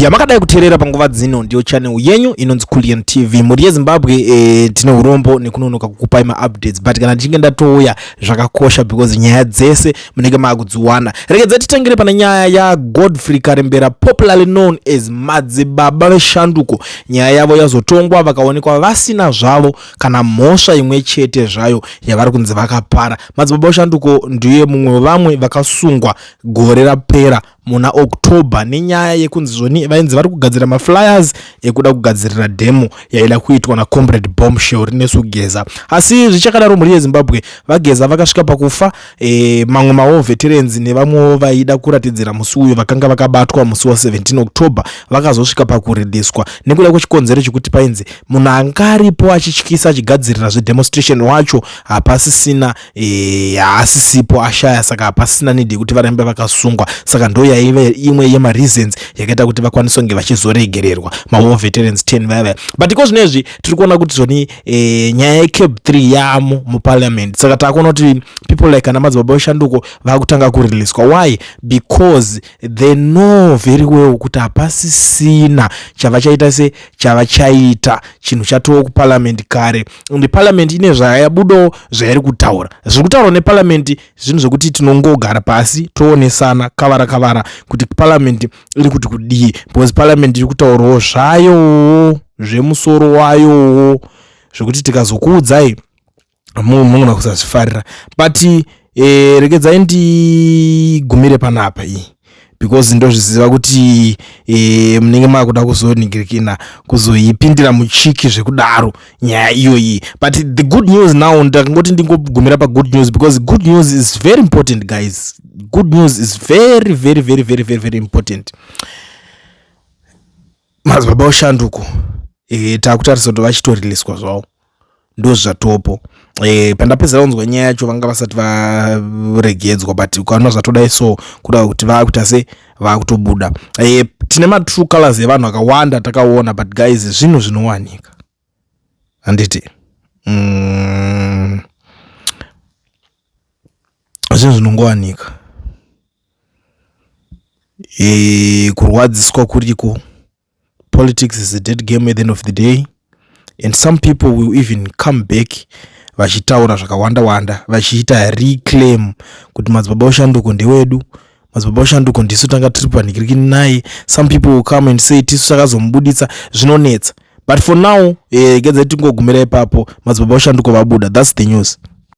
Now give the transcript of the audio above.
yamakadai kuteerera panguva dzino ndiyo channel yenyu inonzi Kulian TV. Muri yeZimbabwe tine urombo nekunonoka kukupai ma-updates, but kana ndichinge ndatouya zvakakosha because nyaya dzese munenge maakudziwana. Regedza titengere pana nyaya ya Godfrey Karembera, popularly known as madzibaba veshanduko. Nyaya yavo yazotongwa vakaonekwa vasina zvavo kana mhosva imwe chete zvayo yavari kunzi vakapara. Madzibaba veshanduko ndiye mumwe wevamwe vakasungwa gore rapera muna October nenyaya yekunzi zvoni vainzi vari kugadzira maflyers ekuda kugadzirira demo yaida kuitwa na Comrade Bombshell rinesugeza. Asi zvichakadaro muri yeZimbabwe vageza vakasvika pakufa, mamwe mawo veterans nevamwe vaida kuratidzira musi uyu vakanga vakabatwa musi wa 17 October vakazosvika pakuredeswa nekuda kwechikonzero chekuti painzi munhu anga aripo achityisa achigadzirira zvedemonstration wacho hapasisina haasisipo ashaya, saka hapasina need kuti varambe vakasungwa. Saka ndo yaive imwe yema reasons yakaita kuti vakwanise kunge vachizoregererwa mawo veterans 10 vaya. But iko zvinezvi tiri kuona kuti zvoni nyaya yeCAB 3 yamo muparliament, saka takuona kuti people like ana madzibaba veshanduko vakutanga kureleaswa. Why? Because they know very well kuti hapasisina chavachaita se chavachaita chinhu chatowo kuparliament kare. And parliament ine zvayabudo zvairi kutaura. Zviri kutaurwa neparliament zvinhu zvokuti tinongogara pasi toonesana kavara kuti parliament iri kuti kudii, because parliament iri kutaurawo zvayo zvemusoro wayo zvokuti tikazokuudzai munogona kusazvifarira. But regedzai ndigumire panapa iyi because ndozviziva kuti munenge maakuda kuzoningirikina kuzoipindira muchiki zvekudaro nyaya iyoyi. But the good news now, ndakangoti ndingogumira pagood news because good news is very important guys. Good news is very important. Madzibaba veshanduko takutarisa kuti vachitoriliswa zvavo ndo zvatopo. Pandapedzera kunzwa nyaya yacho vanga vasati varegedzwa, but ukaona zvatodai so kuda kuti vakuita se vakutobuda. Tine ma-true colors evanhu vakawanda takaona, but guys zvinhu zvinowanika handiti zvinhu zvinongowanika. Kurwadziswa kuriko. Politics is a dead game at the end of the day, and some people will even come back vachitaura zvakawanda vachiita reclaim kuti madzibaba veshanduko ndewedu, madzibaba veshanduko ndisu tanga tiri panikirikini naye. Some people will come and say tisu takazomubuditsa, zvinonetsa. But for now gedza tingogumira ipapo madzibaba veshanduko vabuda. That's the news.